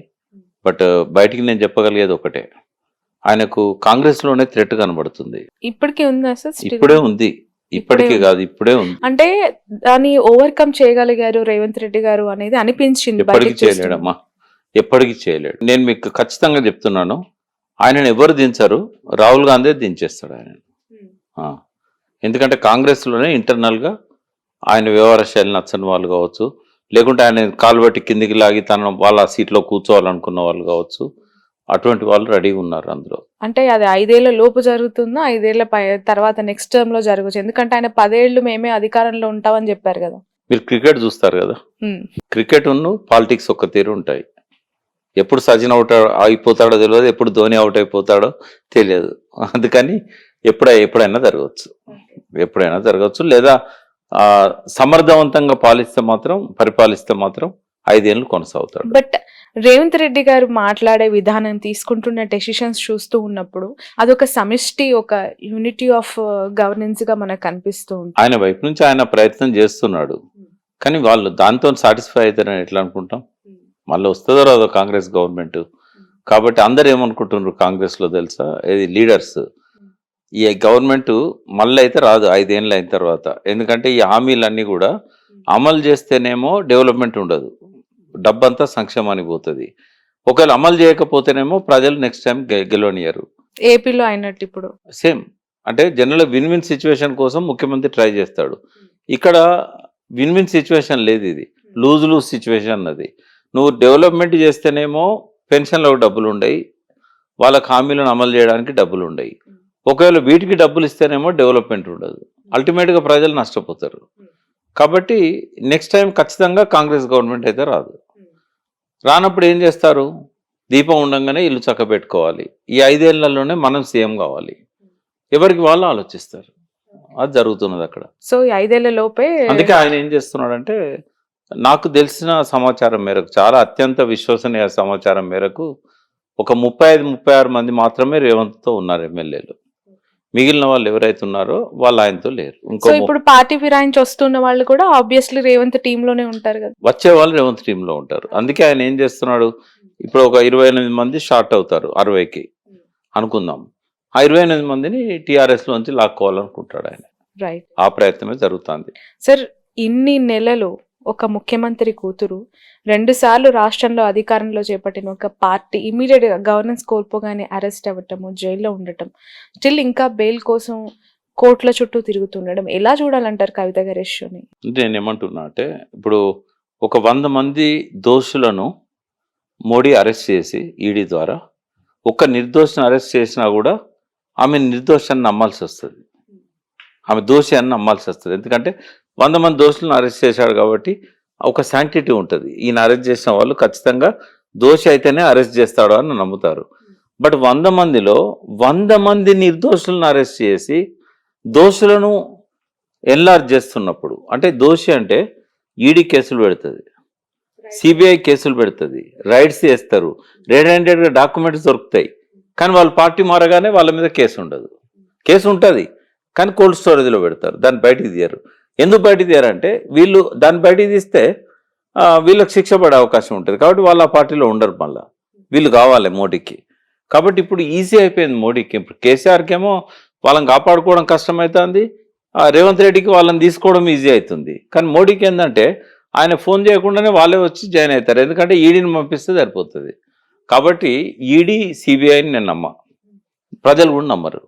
బట్ బయటికి నేను చెప్పగలిగేది ఒకటే, ఆయనకు కాంగ్రెస్ లోనే థ్రెట్ కనబడుతుంది. ఇప్పటికే ఉందా సార్? ఇప్పుడే ఉంది, ఇప్పటికీ కాదు ఇప్పుడే ఉంది. అంటే దాన్ని ఓవర్కమ్ చేయగలిగారు రేవంత్ రెడ్డి గారు అనేది అనిపించింది. ఎప్పటికీ చేయలేడమ్మా, ఎప్పటికీ చేయలేడు. నేను మీకు ఖచ్చితంగా చెప్తున్నాను, ఆయనను ఎవరు దించరు, రాహుల్ గాంధీ దించేస్తాడు ఆయన. ఎందుకంటే కాంగ్రెస్ లోనే ఇంటర్నల్ గా ఆయన వ్యవహార శైలి నచ్చని వాళ్ళు కావచ్చు, లేకుంటే ఆయన కాలుబట్టి కిందికి లాగి తన వాళ్ళ సీట్లో కూర్చోవాలనుకున్న వాళ్ళు కావచ్చు, అటువంటి వాళ్ళు రెడీగా ఉన్నారు అందులో. అంటే అది 5 ఏళ్ల లోపు జరుగుతుందా, 5 ఏళ్ల తర్వాత నెక్స్ట్ టర్మ్ లో జరగచ్చు? ఎందుకంటే ఆయన 10 ఏళ్లు మేమే అధికారంలో ఉంటామని చెప్పారు కదా. మీరు క్రికెట్ చూస్తారు కదా, క్రికెట్ పాలిటిక్స్ ఒక్క తీరు ఉంటాయి. ఎప్పుడు సచిన్ అవుట్ అయిపోతాడో తెలియదు, ఎప్పుడు ధోని అవుట్ అయిపోతాడో తెలియదు. అందుకని ఎప్పుడైనా జరగవచ్చు. లేదా సమర్థవంతంగా పరిపాలిస్తే మాత్రం 5 ఏళ్ళు కొనసాగుతాడు. బట్ రేవంత్ రెడ్డి గారు మాట్లాడే విధానం, తీసుకుంటున్న డెసిషన్స్ చూస్తూ ఉన్నప్పుడు అదొక సమిష్టి, ఒక యూనిటీ ఆఫ్ గవర్నెన్స్ గా మనకు కనిపిస్తూ ఉంటుంది. ఆయన వైపు నుంచి ఆయన ప్రయత్నం చేస్తున్నాడు, కానీ వాళ్ళు దాంతో సాటిస్ఫై అవుతారని ఎట్లా అనుకుంటాం? మళ్ళీ వస్తుందో రాదో కాంగ్రెస్ గవర్నమెంట్. కాబట్టి అందరు ఏమనుకుంటున్నారు కాంగ్రెస్ లో తెలుసా, ఇది లీడర్స్, ఈ గవర్నమెంట్ మళ్ళీ అయితే రాదు 5 ఏళ్ళు అయిన తర్వాత. ఎందుకంటే ఈ హామీలన్నీ కూడా అమలు చేస్తేనేమో డెవలప్మెంట్ ఉండదు, డబ్బంతా సంక్షేమానికి పోతుంది. ఒకవేళ అమలు చేయకపోతేనేమో ప్రజలు నెక్స్ట్ టైం గెలవనియరు. ఏపీలో అయినట్టు ఇప్పుడు సేమ్. అంటే జనరల్ విన్ విన్ సిచ్యువేషన్ కోసం ముఖ్యమంత్రి ట్రై చేస్తాడు. ఇక్కడ విన్ విన్ సిచ్యువేషన్ లేదు, ఇది లూజ్ సిచ్యువేషన్. అది నువ్వు డెవలప్మెంట్ చేస్తేనేమో పెన్షన్లకు డబ్బులు ఉండయి, వాళ్ళకి హామీలను అమలు చేయడానికి డబ్బులు ఉండయి. ఒకవేళ వీటికి డబ్బులు ఇస్తేనేమో డెవలప్మెంట్ ఉండదు, అల్టిమేట్గా ప్రజలు నష్టపోతారు. కాబట్టి నెక్స్ట్ టైం ఖచ్చితంగా కాంగ్రెస్ గవర్నమెంట్ అయితే రాదు. రానప్పుడు ఏం చేస్తారు, దీపం ఉండగానే ఇల్లు చక్కబెట్టుకోవాలి, ఈ 5 ఏళ్లలోనే మనం సీఎం కావాలి, ఎవరికి వాళ్ళు ఆలోచిస్తారు. అది జరుగుతున్నది అక్కడ. సో ఈ 5 ఏళ్ల లోపే అందుకే ఆయన ఏం చేస్తున్నాడంటే, నాకు తెలిసిన సమాచారం మేరకు, చాలా అత్యంత విశ్వసనీయ సమాచారం మేరకు, ఒక 35-36 మంది మాత్రమే రేవంత్తో ఉన్నారు ఎమ్మెల్యేలు. మిగిలిన వాళ్ళు ఎవరైతే ఉన్నారో వాళ్ళు ఆయనతో లేరు. సో ఇప్పుడు పార్టీ ఫిరాయించి వస్తున్న వాళ్ళు కూడా ఆబ్వియస్లీ రేవంత్ టీమ్ లోనే ఉంటారు కదా, వచ్చే వాళ్ళు రేవంత్ టీమ్ లో ఉంటారు. అందుకే ఆయన ఏం చేస్తున్నాడు, ఇప్పుడు ఒక 28 మంది షార్ట్ అవుతారు 60కి అనుకుందాం, ఆ 28 మందిని టీఆర్ఎస్ లోంచి లాక్కోవాలనుకుంటాడు ఆయన. రైట్, ఆ ప్రయత్నమే జరుగుతుంది. సార్, ఇన్ని నెలలు ఒక ముఖ్యమంత్రి కూతురు 2 సార్లు రాష్ట్రంలో అధికారంలో చేపట్టిన ఒక పార్టీ ఇమీడియట్ గా గవర్నెన్స్ కోల్పోగానే అరెస్ట్ అవ్వటము, జైల్లో ఉండటం, స్టిల్ ఇంకా బెయిల్ కోసం కోర్టుల చుట్టూ తిరుగుతుండడం, ఎలా చూడాలంటారు కవిత గారి ఇష్యూని? నేను ఏమంటున్నా అంటే, ఇప్పుడు ఒక 100 మంది దోషులను మోడీ అరెస్ట్ చేసి ఈడీ ద్వారా ఒక నిర్దోషిని అరెస్ట్ చేసినా కూడా ఆమె నిర్దోషాన్ని నమ్మాల్సి వస్తుంది, ఆమె దోషి అని నమ్మాల్సి వస్తుంది. ఎందుకంటే 100 మంది దోషులను అరెస్ట్ చేశాడు కాబట్టి ఒక శాంక్టిటీ ఉంటుంది, ఈయన అరెస్ట్ చేసిన వాళ్ళు ఖచ్చితంగా దోషి అయితేనే అరెస్ట్ చేస్తాడు అని నమ్ముతారు. బట్ 100 మందిలో 100 మంది నిర్దోషులను అరెస్ట్ చేసి దోషులను ఎన్లార్జ్ చేస్తున్నప్పుడు, అంటే దోషి అంటే ఈడీ కేసులు పెడుతుంది, సిబిఐ కేసులు పెడుతుంది, రైడ్స్ చేస్తారు, రెడ్ హ్యాండెడ్గా డాక్యుమెంట్స్ దొరుకుతాయి. కానీ వాళ్ళు పార్టీ మారగానే వాళ్ళ మీద కేసు ఉండదు. కేసు ఉంటుంది కానీ కోల్డ్ స్టోరేజ్లో పెడతారు, దాన్ని బయటికి తీయరు. ఎందుకు బయటికి తీయరంటే వీళ్ళు దాన్ని బయటికి తీస్తే వీళ్ళకి శిక్ష పడే అవకాశం ఉంటుంది. కాబట్టి వాళ్ళు ఆ పార్టీలో ఉండరు. మళ్ళీ వీళ్ళు కావాలి మోడీకి. కాబట్టి ఇప్పుడు ఈజీ అయిపోయింది మోడీకి. ఇప్పుడు కేసీఆర్కి ఏమో వాళ్ళని కాపాడుకోవడం కష్టమవుతుంది, రేవంత్ రెడ్డికి వాళ్ళని తీసుకోవడం ఈజీ అవుతుంది. కానీ మోడీకి ఏంటంటే ఆయన ఫోన్ చేయకుండానే వాళ్ళే వచ్చి జాయిన్ అవుతారు, ఎందుకంటే ఈడీని పంపిస్తే సరిపోతుంది. కాబట్టి ఈడీ సిబిఐని నేను నమ్మ, ప్రజలు కూడా నమ్మరు.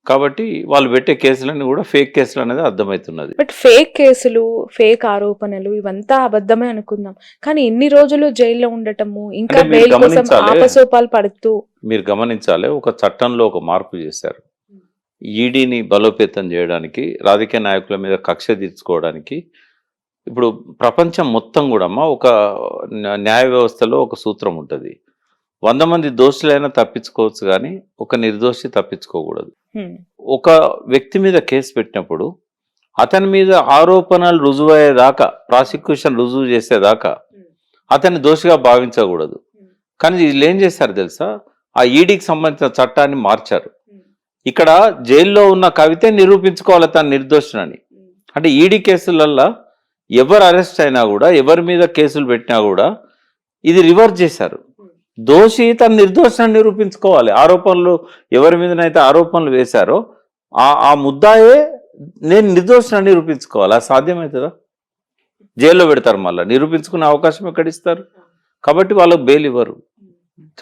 కాబట్టి వాళ్ళు పెట్టే కేసులన్నీ కూడా ఫేక్ కేసులు అనేది అర్థమవుతున్నది. బట్ ఫేక్ కేసులు, ఫేక్ ఆరోపణలు ఇవంతా అబద్ధమే అనుకుందాం, కానీ ఇన్ని రోజులు జైల్లో ఉండటము, ఇంకా అంటే మీరు బెయిల్ కోసం గమనించాలి. ఆపసోపాలు పడుతూ మీరు గమనించాలి, ఒక చట్టంలో ఒక మార్పు చేశారు. ఈడీని బలోపేతం చేయడానికి, రాజకీయ నాయకుల మీద కక్ష తీర్చుకోవడానికి. ఇప్పుడు ప్రపంచం మొత్తం కూడా ఒక న్యాయ వ్యవస్థలో ఒక సూత్రం ఉంటుంది. 100 మంది దోషులైనా తప్పించుకోవచ్చు కానీ ఒక నిర్దోషి తప్పించుకోకూడదు. ఒక వ్యక్తి మీద కేసు పెట్టినప్పుడు అతని మీద ఆరోపణలు రుజువయ్యేదాకా, ప్రాసిక్యూషన్ రుజువు చేసేదాకా అతన్ని దోషిగా భావించకూడదు. కానీ వీళ్ళు ఏం చేశారు తెలుసా, ఆ ఈడీకి సంబంధించిన చట్టాన్ని మార్చారు. ఇక్కడ జైల్లో ఉన్న కవితే నిరూపించుకోవాలి తను నిర్దోషినని. అంటే ఈడీ కేసులల్లో ఎవరు అరెస్ట్ అయినా కూడా, ఎవరి మీద కేసులు పెట్టినా కూడా ఇది రివర్స్ చేశారు. దోషి తన నిర్దోషాన్ని నిరూపించుకోవాలి. ఆరోపణలు ఎవరి మీదనైతే ఆరోపణలు వేశారో ఆ ముద్దాయే నేను నిర్దోషాన్ని నిరూపించుకోవాలి. అది సాధ్యమవుతుందా? జైల్లో పెడతారు, మళ్ళీ నిరూపించుకునే అవకాశం ఎక్కడ ఇస్తారు? కాబట్టి వాళ్ళకు బెయిల్ ఇవ్వరు,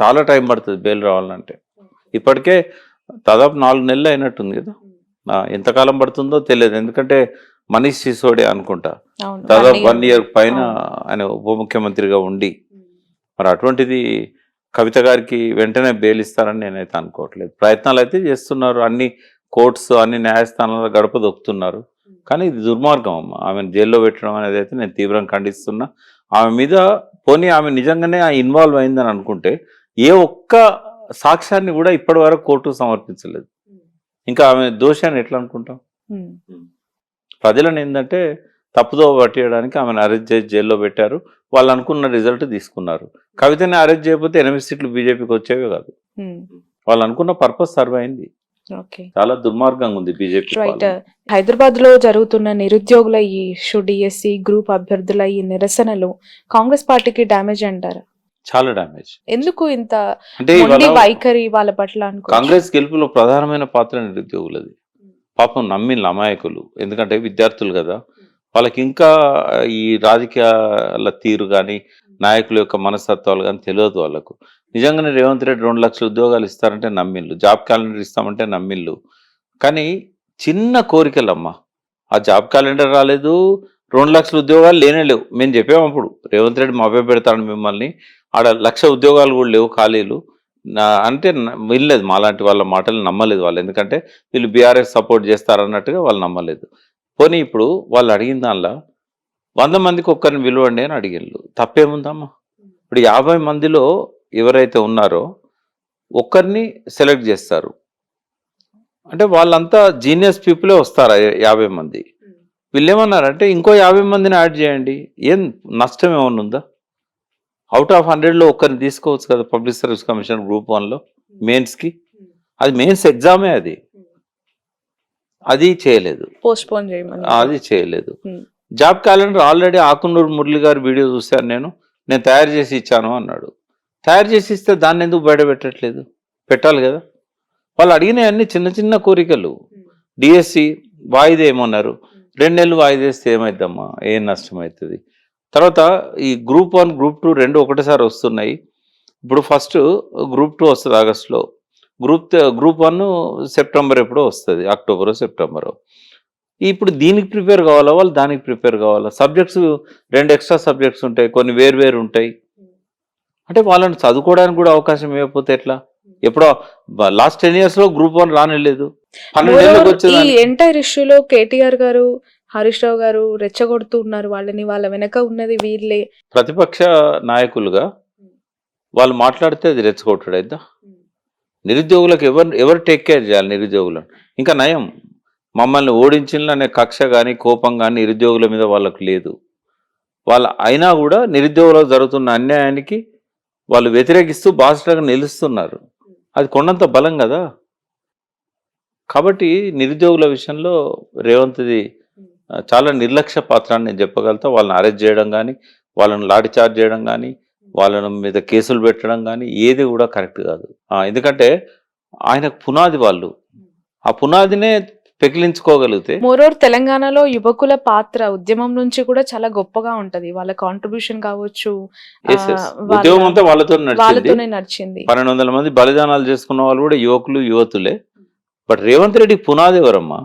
చాలా టైం పడుతుంది బెయిల్ రావాలంటే. ఇప్పటికే దాదాపు 4 నెలలు అయినట్టుంది కదా, ఎంతకాలం పడుతుందో తెలియదు. ఎందుకంటే మనీష్ సిసోడియా అనుకుంటా దాదాపు 1 year పైన ఆయన ఉప ముఖ్యమంత్రిగా ఉండి, మరి అటువంటిది కవిత గారికి వెంటనే బెయిల్ ఇస్తారని నేనైతే అనుకోవట్లేదు. ప్రయత్నాలు అయితే చేస్తున్నారు, అన్ని కోర్ట్స్, అన్ని న్యాయస్థానాల గడప దొక్కుతున్నారు. కానీ ఇది దుర్మార్గం అమ్మ, ఆమెను జైల్లో పెట్టడం అనేది అయితే నేను తీవ్రంగా ఖండిస్తున్నా. ఆమె మీద పోనీ ఆమె నిజంగానే ఇన్వాల్వ్ అయిందని అనుకుంటే ఏ ఒక్క సాక్ష్యాన్ని కూడా ఇప్పటి వరకు కోర్టుకు సమర్పించలేదు. ఇంకా ఆమె దోషాన్ని ఎట్లా అనుకుంటాం? ప్రజలను ఏంటంటే తప్పుదో పట్టేయడానికి ఆమెను అరెస్ట్ చేసి జైల్లో పెట్టారు. వాళ్ళు అనుకున్న రిజల్ట్ తీసుకున్నారు. కవితని అరెస్ట్ చేయకపోతే 8 సీట్లు బీజేపీకి వచ్చేవే కాదు. వాళ్ళు అనుకున్న పర్పస్ సర్వ్ అయింది. చాలా దుర్మార్గంగా ఉంది బీజేపీ. హైదరాబాద్ లో జరుగుతున్న నిరుద్యోగుల ఈ ఇష్యూ, డిఎస్సి గ్రూప్ అభ్యర్థుల ఈ నిరసనలు కాంగ్రెస్ పార్టీకి డ్యామేజ్ అంటారా? చాలా డ్యామేజ్. ఎందుకు ఇంత అంటే వైఖరి వాళ్ళ పట్ల? కాంగ్రెస్ గెలుపులో ప్రధానమైన పాత్ర నిరుద్యోగులది. పాపం నమ్మిన అమాయకులు, ఎందుకంటే విద్యార్థులు కదా, వాళ్ళకి ఇంకా ఈ రాజకీయాల తీరు కానీ నాయకుల యొక్క మనస్తత్వాలు కానీ తెలియదు వాళ్ళకు. నిజంగానే రేవంత్ రెడ్డి 2 లక్షల ఉద్యోగాలు ఇస్తారంటే నమ్మిళ్ళు, జాబ్ క్యాలెండర్ ఇస్తామంటే నమ్మిళ్ళు. కానీ చిన్న కోరికలమ్మా, ఆ జాబ్ క్యాలెండర్ రాలేదు, 2 లక్షల ఉద్యోగాలు లేనే లేవు. మేము చెప్పాము అప్పుడు, రేవంత్ రెడ్డి మభ్య పెడతాడు మిమ్మల్ని, ఆడ 1,00,000 ఉద్యోగాలు కూడా లేవు, ఖాళీలు అంటే వినలేదు. మాలాంటి వాళ్ళ మాటలు నమ్మలేదు వాళ్ళు, ఎందుకంటే వీళ్ళు బీఆర్ఎస్ సపోర్ట్ చేస్తారన్నట్టుగా వాళ్ళు నమ్మలేదు. పోనీ ఇప్పుడు వాళ్ళు అడిగిన దానిలో 100 మందికి ఒక్కరిని విలువండి అని అడిగిళ్ళు, తప్పేముందమ్మా? ఇప్పుడు 50 మందిలో ఎవరైతే ఉన్నారో ఒక్కరిని సెలెక్ట్ చేస్తారు అంటే వాళ్ళంతా జీనియస్ పీపులే వస్తారా 50 మంది? వీళ్ళు ఏమన్నారంటే ఇంకో 50 మందిని యాడ్ చేయండి, ఏం నష్టం ఏమన్నా ఉందా? అవుట్ ఆఫ్ 100లో ఒక్కరిని తీసుకోవచ్చు కదా పబ్లిక్ సర్వీస్ కమిషన్ గ్రూప్ 1లో మెయిన్స్కి. అది మెయిన్స్ ఎగ్జామే, అది చేయలేదు, పోస్ట్పోన్ చేయమని అది చేయలేదు. Job calendar already Akunuru Murali గారి వీడియో చూశాను నేను తయారు చేసి ఇచ్చాను అన్నాడు. తయారు చేసి ఇస్తే దాన్ని ఎందుకు బయట పెట్టట్లేదు? పెట్టాలి కదా. వాళ్ళు అడిగినవన్నీ చిన్న చిన్న కోరికలు. డిఎస్సి వాయిదా ఏమన్నారు, 2 నెలలు వాయిదా వేస్తే ఏమైద్దమ్మా, ఏం నష్టం అవుతుంది? తర్వాత ఈ గ్రూప్ 1 గ్రూప్ 2 రెండు ఒకటేసారి వస్తున్నాయి. ఇప్పుడు ఫస్ట్ గ్రూప్ 2 వస్తుంది ఆగస్టులో, గ్రూప్ 1 సెప్టెంబర్ ఎప్పుడో వస్తుంది, అక్టోబరో సెప్టెంబరో. ఇప్పుడు దీనికి ప్రిపేర్ కావాలా, వాళ్ళు దానికి ప్రిపేర్ కావాలా? సబ్జెక్ట్స్ 2 ఎక్స్ట్రా సబ్జెక్ట్స్ ఉంటాయి, కొన్ని వేరు ఉంటాయి. అంటే వాళ్ళని చదువుకోవడానికి కూడా అవకాశం ఇవ్వకపోతే ఎట్లా? ఎప్పుడో లాస్ట్ 10 yearsలో గ్రూప్ 1 రానిలేదు, 12 ఏళ్ళకి వచ్చేది. ఈ ఎంటైర్ ఇష్యూలో కేటీఆర్ గారు, హరీష్ రావు గారు రెచ్చగొడుతూ ఉన్నారు వాళ్ళని, వాళ్ళ వెనక ఉన్నది వీళ్ళే. ప్రతిపక్ష నాయకులుగా వాళ్ళు మాట్లాడితే అది రెచ్చగొట్టడు అయిద్దా? నిరుద్యోగులకు ఎవరు టేక్ కేర్ చేయాలి నిరుద్యోగులను? ఇంకా నయం, మమ్మల్ని ఓడించిన అనే కక్ష కానీ కోపం కానీ నిరుద్యోగుల మీద వాళ్ళకు లేదు. అయినా కూడా నిరుద్యోగులకు జరుగుతున్న అన్యాయానికి వాళ్ళు వ్యతిరేకిస్తూ బాసటగా నిలుస్తున్నారు. అది కొండంత బలం కదా. కాబట్టి నిరుద్యోగుల విషయంలో రేవంత్ది చాలా నిర్లక్ష్య పాత్ర అని నేను చెప్పగలుగుతా. వాళ్ళని అరెస్ట్ చేయడం కానీ, వాళ్ళని లాఠీ చార్జ్ చేయడం కానీ, వాళ్ళ మీద కేసులు పెట్టడం కానీ ఏది కూడా కరెక్ట్ కాదు. ఎందుకంటే ఆయనకు పునాది వాళ్ళు, ఆ పునాదినే పెకిలించుకోగలిగితే. మోరోవర్ తెలంగాణలో యువకుల పాత్ర ఉద్యమం నుంచి కూడా చాలా గొప్పగా ఉంటది. వాళ్ళ కాంట్రిబ్యూషన్ కావచ్చు, ఉద్యోగం అంతా వాళ్ళతోనే నడిచింది. 1200 మంది బలిదానాలు చేసుకున్న వాళ్ళు కూడా యువకులు యువతులే. బట్ రేవంత్ రెడ్డి పునాది ఎవరమ్మా?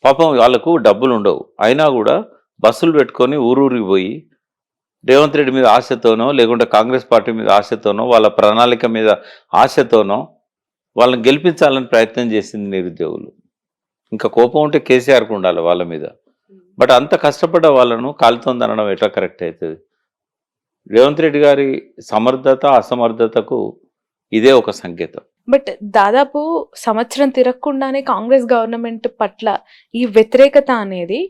పాపం వాళ్ళకు డబ్బులు ఉండవు, అయినా కూడా బస్సులు పెట్టుకొని ఊరూరికి పోయి రేవంత్ రెడ్డి మీద ఆశతోనో, లేకుంటే కాంగ్రెస్ పార్టీ మీద ఆశతోనో, వాళ్ళ ప్రణాళిక మీద ఆశతోనో వాళ్ళని గెలిపించాలని ప్రయత్నం చేసింది నిరుద్యోగులు. ఇంకా కోపం ఉంటే కేసీఆర్కు ఉండాలి వాళ్ళ మీద. బట్ అంత కష్టపడ్డ వాళ్ళను కాలుతోంది అనడం ఎట్లా కరెక్ట్ అవుతుంది? రేవంత్ రెడ్డి గారి సమర్థత అసమర్థతకు ఇదే ఒక సంకేతం. బట్ దాదాపు సంవత్సరం తిరగకుండానే కాంగ్రెస్ గవర్నమెంట్ పట్ల ఈ వ్యతిరేకత అనేది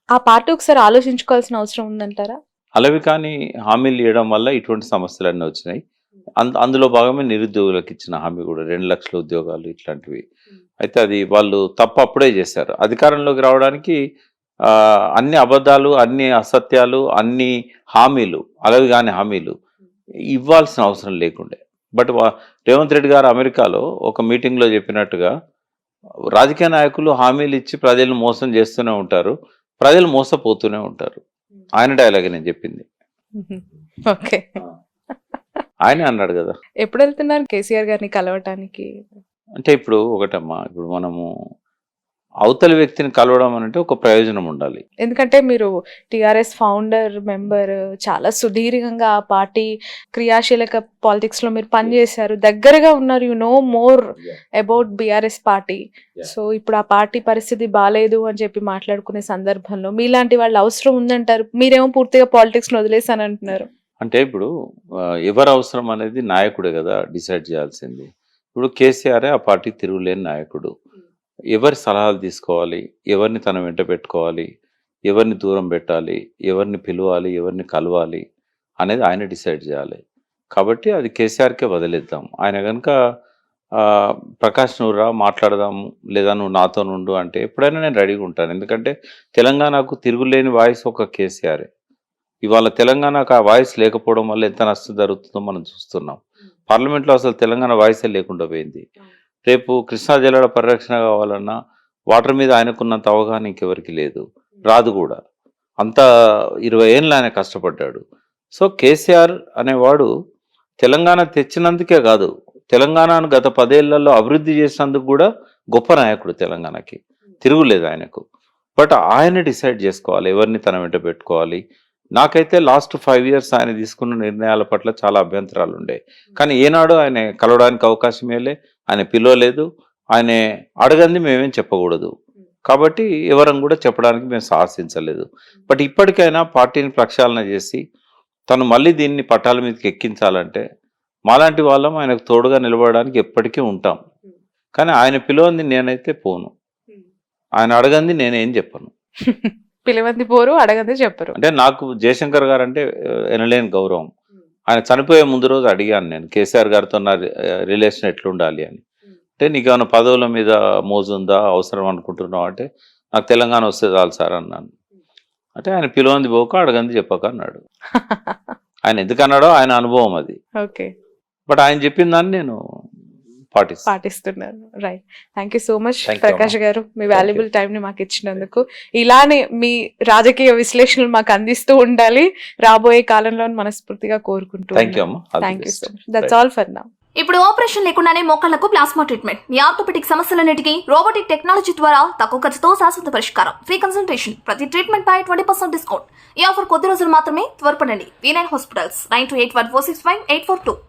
ఆ పార్టీ ఒకసారి ఆలోచించుకోవాల్సిన అవసరం ఉందంటారా? అలవి కానీ హామీలు ఇవ్వడం వల్ల ఇటువంటి సమస్యలన్నీ వచ్చినాయి. అందులో భాగమే నిరుద్యోగులకు ఇచ్చిన హామీ కూడా 2 లక్షల ఉద్యోగాలు ఇట్లాంటివి. అయితే అది వాళ్ళు తప్పు అప్పుడే చేశారు. అధికారంలోకి రావడానికి అన్ని అబద్ధాలు, అన్ని అసత్యాలు, అన్ని హామీలు, అలవి కాని హామీలు ఇవ్వాల్సిన అవసరం లేకుండే. బట్ రేవంత్ రెడ్డి గారు అమెరికాలో ఒక మీటింగ్లో చెప్పినట్టుగా రాజకీయ నాయకులు హామీలు ఇచ్చి ప్రజలను మోసం చేస్తూనే ఉంటారు, ప్రజలు మోసపోతూనే ఉంటారు. ఆయన డైలాగ్ నేను చెప్పింది. ఓకే, ఆయనే అన్నాడు కదా. ఎప్పుడు వెళ్తున్నారు కేసీఆర్ గారిని కలవటానికి? అంటే ఇప్పుడు ఒకటమ్మా, ఇప్పుడు మనము అవతలి వ్యక్తిని కలవడం అంటే ఒక ప్రయోజనం ఉండాలి. ఎందుకంటే మీరు టిఆర్ఎస్ ఫౌండర్ మెంబర్, చాలా సుదీర్ఘంగా ఆ పార్టీ క్రియాశీలక పాలిటిక్స్ లో మీరు పనిచేశారు, దగ్గరగా ఉన్నారు, you know more about BRS party. So ఇప్పుడు ఆ పార్టీ పరిస్థితి బాగాలేదు అని చెప్పి మాట్లాడుకునే సందర్భంలో మీలాంటి వాళ్ళు అవసరం ఉందంటారు, మీరేమో పూర్తిగా పాలిటిక్స్ ను వదిలేసాను అంటున్నారు. అంటే ఇప్పుడు ఎవరు అవసరం అనేది నాయకుడే కదా డిసైడ్ చేయాల్సింది. ఇప్పుడు కేసీఆర్ ఆ పార్టీ తిరుగులేని నాయకుడు. ఎవరి సలహాలు తీసుకోవాలి, ఎవరిని తన వెంట పెట్టుకోవాలి, ఎవరిని దూరం పెట్టాలి, ఎవరిని పిలవాలి, ఎవరిని కలవాలి అనేది ఆయన డిసైడ్ చేయాలి. కాబట్టి అది కేసీఆర్కే వదిలేద్దాం. ఆయన కనుక ప్రకాష్ నువ్వు రా మాట్లాడదాము, లేదా నువ్వు నాతో నుండు అంటే ఎప్పుడైనా నేను రెడీగా ఉంటాను. ఎందుకంటే తెలంగాణకు తిరుగులేని వాయిస్ ఒక కేసీఆరే. ఇవాళ తెలంగాణకు ఆ వాయిస్ లేకపోవడం వల్ల ఎంత నష్టం జరుగుతుందో మనం చూస్తున్నాం. పార్లమెంట్లో అసలు తెలంగాణ వాయిసే లేకుండా పోయింది. రేపు కృష్ణా జలాల పరిరక్షణ కావాలన్నా వాటర్ మీద ఆయనకున్నంత అవగాహన ఇంకెవరికి లేదు, రాదు కూడా. అంత 20 ఏళ్ళు ఆయన కష్టపడ్డాడు. సో కేసీఆర్ అనేవాడు తెలంగాణ తెచ్చినందుకే కాదు, తెలంగాణను గత 10 ఏళ్లలో అభివృద్ధి చేసినందుకు కూడా గొప్ప నాయకుడు. తెలంగాణకి తిరుగులేదు ఆయనకు. బట్ ఆయన డిసైడ్ చేసుకోవాలి ఎవరిని తన వెంట పెట్టుకోవాలి. నాకైతే లాస్ట్ 5 years ఆయన తీసుకున్న నిర్ణయాల పట్ల చాలా అభ్యంతరాలు ఉండే, కానీ ఏనాడు ఆయన కలవడానికి అవకాశం ఇవ్వలే, ఆయన పిలవలేదు, ఆయన అడగంది మేమేం చెప్పకూడదు. కాబట్టి ఎవరం కూడా చెప్పడానికి మేము సాహసించలేదు. బట్ ఇప్పటికైనా పార్టీని ప్రక్షాళన చేసి తను మళ్ళీ దీన్ని పట్టాల మీదకి ఎక్కించాలంటే మాలాంటి వాళ్ళం ఆయనకు తోడుగా నిలబడడానికి ఎప్పటికీ ఉంటాం. కానీ ఆయన పిలవంది నేనైతే పోను, ఆయన అడగంది నేనేం చెప్పను. పిలవంది పోరు, అడగంది చెప్పరు. అంటే నాకు జయశంకర్ గారు అంటే ఎనలేని గౌరవం. ఆయన చనిపోయే ముందు రోజు అడిగాను నేను, కేసీఆర్ గారితో నా రిలేషన్ ఎట్లుండాలి అని. అంటే నీకు ఏమైనా పదవుల మీద మోజుందా, అవసరం అనుకుంటున్నావు అంటే నాకు తెలంగాణ వస్తే చాలు సార్ అన్నాను. అంటే ఆయన పిలవంది పోక అడగంది చెప్పక అన్నాడు. ఆయన ఎందుకు అన్నాడో ఆయన అనుభవం అది. ఓకే, బట్ ఆయన చెప్పిన దాన్ని నేను పాటిస్తున్నారు. Right, thank you so much Thank you, Prakash అమ్మా. గారు, మీ వాల్యుబుల్ టైం ని మాకు ఇచ్చినందుకు. ఇలానే మీ రాజకీయ విశ్లేషణలు మాకు అందిస్తూ ఉండాలి రాబోయే కాలంలో మనస్ఫూర్తిగా కోరుకుంటూ. థ్యాంక్ యూ అమ్మా. Thank you so much. That's all for now. ఇప్పుడు ఆపరేషన్ లేకుండానే మోకాళ్లకు ప్లాస్మా ట్రీట్మెంట్, మీ ఆర్థోపెటిక్ సమస్యలన్నిటికీ రోబోటిక్ టెక్నాలజీ ద్వారా తక్కువ ఖర్చుతో శాశ్వత పరిష్కారం, ఫ్రీ కన్సల్టేషన్, ప్రతి ట్రీట్మెంట్ పై 20% డిస్కౌంట్. ఈ ఆఫర్ కొద్ది రోజులు మాత్రమే, త్వరపడండి. V9 hospitals 9281465842.